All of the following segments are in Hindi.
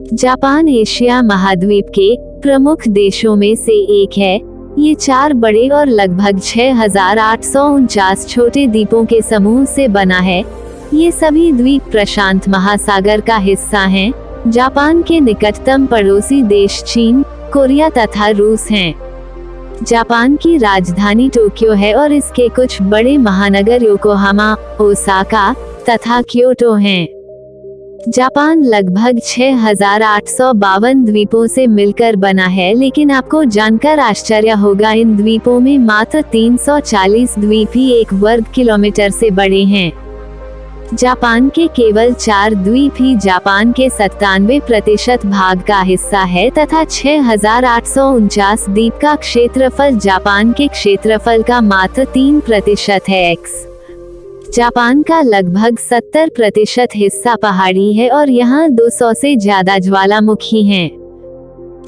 जापान एशिया महाद्वीप के प्रमुख देशों में से एक है। ये 4 बड़े और लगभग 6,849 छोटे द्वीपों के समूह से बना है। ये सभी द्वीप प्रशांत महासागर का हिस्सा हैं। जापान के निकटतम पड़ोसी देश चीन, कोरिया तथा रूस हैं। जापान की राजधानी टोक्यो है और इसके कुछ बड़े महानगर योकोहामा, ओसाका तथा क्योटो हैं। जापान लगभग 6,852 द्वीपों से मिलकर बना है, लेकिन आपको जानकर आश्चर्य होगा इन द्वीपों में मात्र 340 द्वीप ही 1 वर्ग किलोमीटर से बड़े हैं। जापान के केवल 4 द्वीप ही जापान के 97% भाग का हिस्सा है तथा 6,849 द्वीप का क्षेत्रफल जापान के क्षेत्रफल का मात्र 3% है। जापान का लगभग 70% हिस्सा पहाड़ी है और यहाँ 200 से ज्यादा ज्वालामुखी हैं।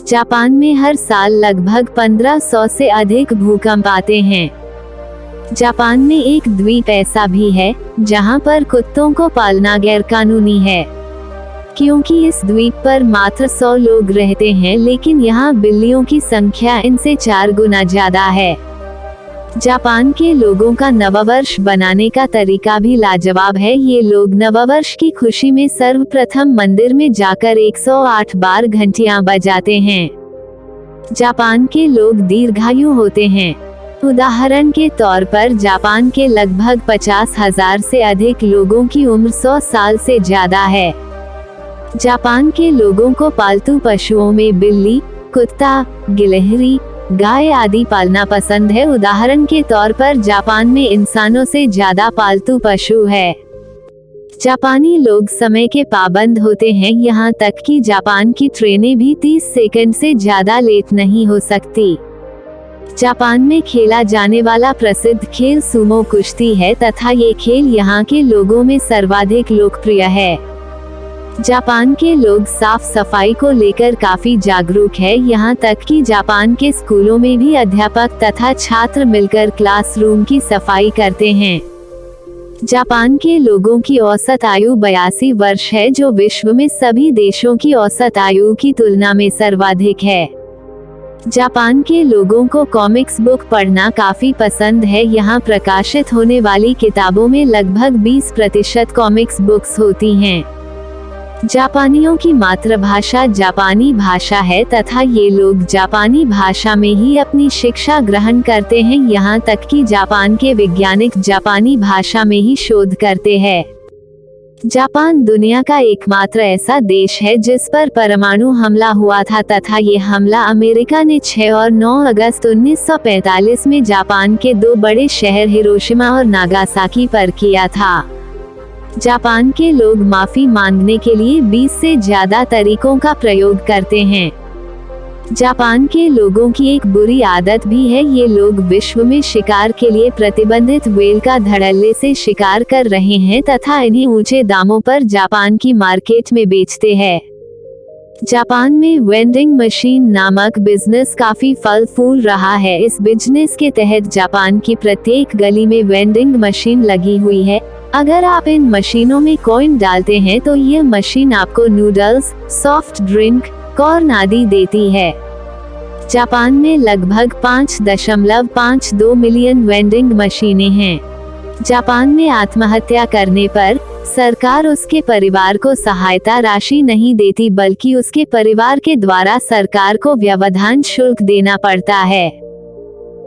जापान में हर साल लगभग 1500 से अधिक भूकंप आते हैं। जापान में एक द्वीप ऐसा भी है जहाँ पर कुत्तों को पालना गैरकानूनी है, क्योंकि इस द्वीप पर मात्र 100 लोग रहते हैं, लेकिन यहाँ बिल्लियों की संख्या इनसे 4 गुना ज्यादा है। जापान के लोगों का नववर्ष बनाने का तरीका भी लाजवाब है। ये लोग नववर्ष की खुशी में सर्वप्रथम मंदिर में जाकर 108 बार घंटियां बजाते हैं। जापान के लोग दीर्घायु होते हैं। उदाहरण के तौर पर जापान के लगभग 50,000 से अधिक लोगों की उम्र 100 साल से ज्यादा है। जापान के लोगों को पालतू पशुओं में बिल्ली, कुत्ता, गिलहरी, गाय आदि पालना पसंद है। उदाहरण के तौर पर जापान में इंसानों से ज्यादा पालतू पशु है। जापानी लोग समय के पाबंद होते हैं, यहाँ तक कि जापान की ट्रेनें भी 30 सेकंड से ज्यादा लेट नहीं हो सकती। जापान में खेला जाने वाला प्रसिद्ध खेल सुमो कुश्ती है तथा ये खेल यहाँ के लोगों में सर्वाधिक लोकप्रिय है। जापान के लोग साफ सफाई को लेकर काफी जागरूक है, यहाँ तक कि जापान के स्कूलों में भी अध्यापक तथा छात्र मिलकर क्लासरूम की सफाई करते हैं। जापान के लोगों की औसत आयु 82 वर्ष है, जो विश्व में सभी देशों की औसत आयु की तुलना में सर्वाधिक है। जापान के लोगों को कॉमिक्स बुक पढ़ना काफी पसंद है। यहाँ प्रकाशित होने वाली किताबों में लगभग 20% कॉमिक्स बुक्स होती हैं। जापानियों की मातृभाषा जापानी भाषा है तथा ये लोग जापानी भाषा में ही अपनी शिक्षा ग्रहण करते हैं, यहाँ तक कि जापान के वैज्ञानिक जापानी भाषा में ही शोध करते हैं। जापान दुनिया का एकमात्र ऐसा देश है जिस पर परमाणु हमला हुआ था तथा ये हमला अमेरिका ने 6 और 9 अगस्त 1945 में जापान के 2 बड़े शहर हिरोशिमा और नागासाकी पर किया था। जापान के लोग माफी मांगने के लिए 20 से ज्यादा तरीकों का प्रयोग करते हैं। जापान के लोगों की एक बुरी आदत भी है, ये लोग विश्व में शिकार के लिए प्रतिबंधित व्हेल का धड़ल्ले से शिकार कर रहे हैं तथा इन्हें ऊंचे दामों पर जापान की मार्केट में बेचते हैं। जापान में वेंडिंग मशीन नामक बिजनेस काफी फल फूल रहा है। इस बिजनेस के तहत जापान की प्रत्येक गली में वेंडिंग मशीन लगी हुई है। अगर आप इन मशीनों में कॉइन डालते हैं तो यह मशीन आपको नूडल्स, सॉफ्ट ड्रिंक, कॉर्न आदि देती है। जापान में लगभग 5.52 मिलियन वेंडिंग मशीनें हैं। जापान में आत्महत्या करने पर सरकार उसके परिवार को सहायता राशि नहीं देती, बल्कि उसके परिवार के द्वारा सरकार को व्यवधान शुल्क देना पड़ता है।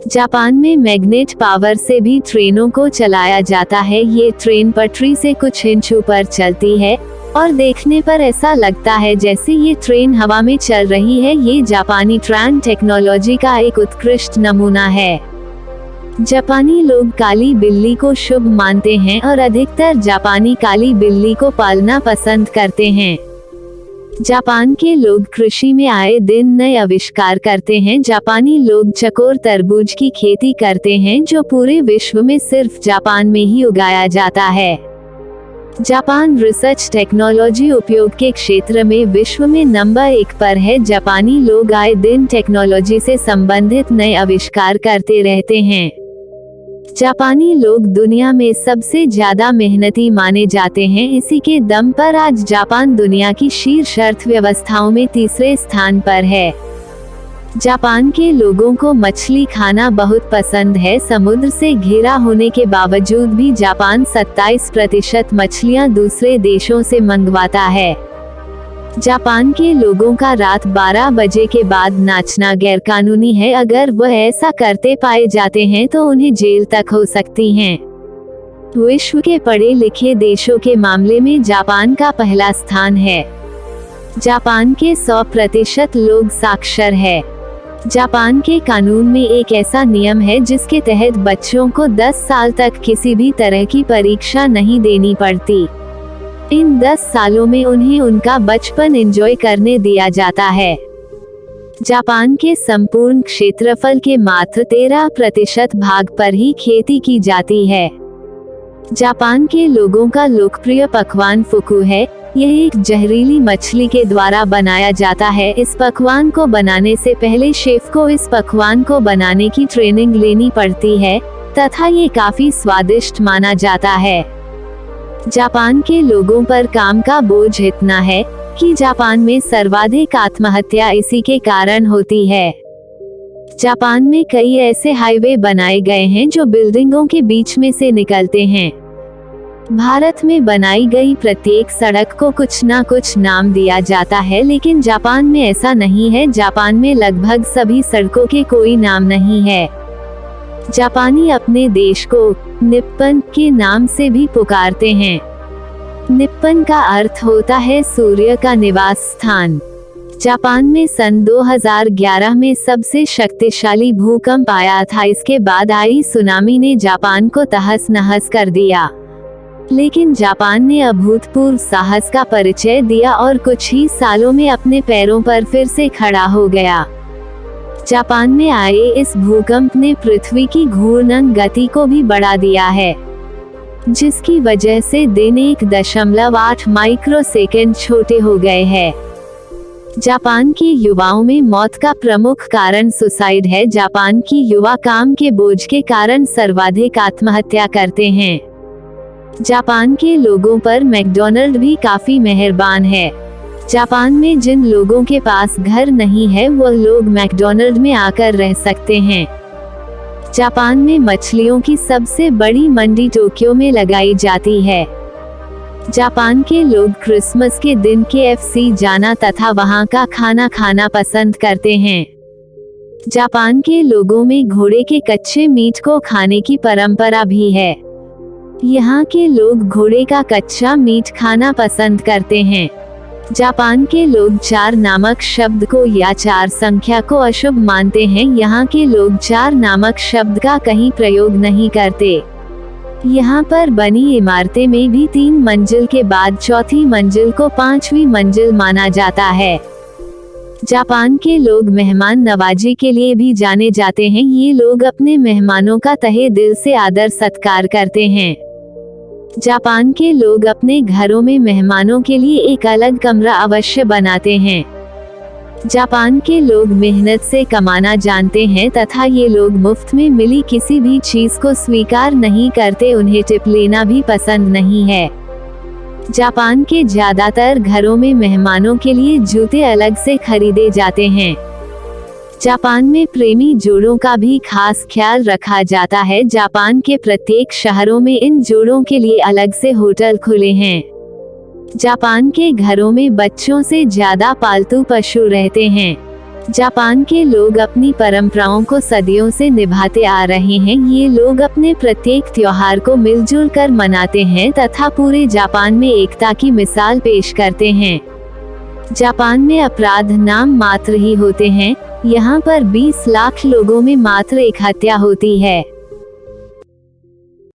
जापान में मैग्नेट पावर से भी ट्रेनों को चलाया जाता है। ये ट्रेन पटरी से कुछ इंच ऊपर चलती है और देखने पर ऐसा लगता है जैसे ये ट्रेन हवा में चल रही है। ये जापानी ट्रेन टेक्नोलॉजी का एक उत्कृष्ट नमूना है। जापानी लोग काली बिल्ली को शुभ मानते हैं और अधिकतर जापानी काली बिल्ली को पालना पसंद करते हैं। जापान के लोग कृषि में आए दिन नए आविष्कार करते हैं। जापानी लोग चकोर तरबूज की खेती करते हैं, जो पूरे विश्व में सिर्फ जापान में ही उगाया जाता है। जापान रिसर्च टेक्नोलॉजी उपयोग के क्षेत्र में विश्व में नंबर 1 पर है। जापानी लोग आए दिन टेक्नोलॉजी से संबंधित नए आविष्कार करते रहते हैं। जापानी लोग दुनिया में सबसे ज्यादा मेहनती माने जाते हैं। इसी के दम पर आज जापान दुनिया की शीर्ष अर्थव्यवस्थाओं में तीसरे स्थान पर है। जापान के लोगों को मछली खाना बहुत पसंद है। समुद्र से घिरा होने के बावजूद भी जापान 27% मछलियां दूसरे देशों से मंगवाता है। जापान के लोगों का रात 12 बजे के बाद नाचना गैरकानूनी है। अगर वह ऐसा करते पाए जाते हैं तो उन्हें जेल तक हो सकती है। विश्व के पढ़े लिखे देशों के मामले में जापान का पहला स्थान है। जापान के 100% लोग साक्षर है। जापान के कानून में एक ऐसा नियम है जिसके तहत बच्चों को 10 साल तक किसी भी तरह की परीक्षा नहीं देनी पड़ती। इन 10 सालों में उन्हें उनका बचपन एंजॉय करने दिया जाता है। जापान के संपूर्ण क्षेत्रफल के मात्र 13% भाग पर ही खेती की जाती है। जापान के लोगों का लोकप्रिय पकवान फुकू है। यह एक जहरीली मछली के द्वारा बनाया जाता है। इस पकवान को बनाने से पहले शेफ को इस पकवान को बनाने की ट्रेनिंग लेनी पड़ती है तथा ये काफी स्वादिष्ट माना जाता है। जापान के लोगों पर काम का बोझ इतना है कि जापान में सर्वाधिक आत्महत्या इसी के कारण होती है। जापान में कई ऐसे हाईवे बनाए गए हैं जो बिल्डिंगों के बीच में से निकलते हैं। भारत में बनाई गई प्रत्येक सड़क को कुछ ना कुछ नाम दिया जाता है, लेकिन जापान में ऐसा नहीं है। जापान में लगभग सभी सड़कों के कोई नाम नहीं है। जापानी अपने देश को निप्पन के नाम से भी पुकारते हैं। निप्पन का अर्थ होता है सूर्य का निवास स्थान। जापान में सन 2011 में सबसे शक्तिशाली भूकंप आया था। इसके बाद आई सुनामी ने जापान को तहस नहस कर दिया, लेकिन जापान ने अभूतपूर्व साहस का परिचय दिया और कुछ ही सालों में अपने पैरों पर फिर से खड़ा हो गया। जापान में आए इस भूकंप ने पृथ्वी की घूर्णन गति को भी बढ़ा दिया है, जिसकी वजह से दिन 1.8 माइक्रोसेकंड छोटे हो गए हैं। जापान के युवाओं में मौत का प्रमुख कारण सुसाइड है। जापान की युवा काम के बोझ के कारण सर्वाधिक आत्महत्या करते हैं। जापान के लोगों पर मैकडॉनल्ड भी काफी मेहरबान है। जापान में जिन लोगों के पास घर नहीं है वह लोग मैकडॉनल्ड में आकर रह सकते हैं। जापान में मछलियों की सबसे बड़ी मंडी टोक्यो में लगाई जाती है। जापान के लोग क्रिसमस के दिन KFC जाना तथा वहां का खाना खाना पसंद करते हैं। जापान के लोगों में घोड़े के कच्चे मीट को खाने की परंपरा भी है। यहाँ के लोग घोड़े का कच्चा मीट खाना पसंद करते हैं। जापान के लोग 4 नामक शब्द को या 4 संख्या को अशुभ मानते हैं। यहाँ के लोग 4 नामक शब्द का कहीं प्रयोग नहीं करते। यहाँ पर बनी इमारतें में भी 3 मंजिल के बाद चौथी मंजिल को 5वीं मंजिल माना जाता है। जापान के लोग मेहमान नवाजी के लिए भी जाने जाते हैं। ये लोग अपने मेहमानों का तहे दिल से आदर सत्कार करते हैं। जापान के लोग अपने घरों में मेहमानों के लिए एक अलग कमरा अवश्य बनाते हैं। जापान के लोग मेहनत से कमाना जानते हैं तथा ये लोग मुफ्त में मिली किसी भी चीज को स्वीकार नहीं करते। उन्हें टिप लेना भी पसंद नहीं है। जापान के ज्यादातर घरों में मेहमानों के लिए जूते अलग से खरीदे जाते हैं। जापान में प्रेमी जोड़ों का भी खास ख्याल रखा जाता है। जापान के प्रत्येक शहरों में इन जोड़ों के लिए अलग से होटल खुले हैं। जापान के घरों में बच्चों से ज्यादा पालतू पशु रहते हैं। जापान के लोग अपनी परंपराओं को सदियों से निभाते आ रहे हैं। ये लोग अपने प्रत्येक त्योहार को मिलजुल कर मनाते हैं तथा पूरे जापान में एकता की मिसाल पेश करते हैं। जापान में अपराध नाम मात्र ही होते हैं। यहाँ पर 20 लाख लोगों में मात्र 1 हत्या होती है।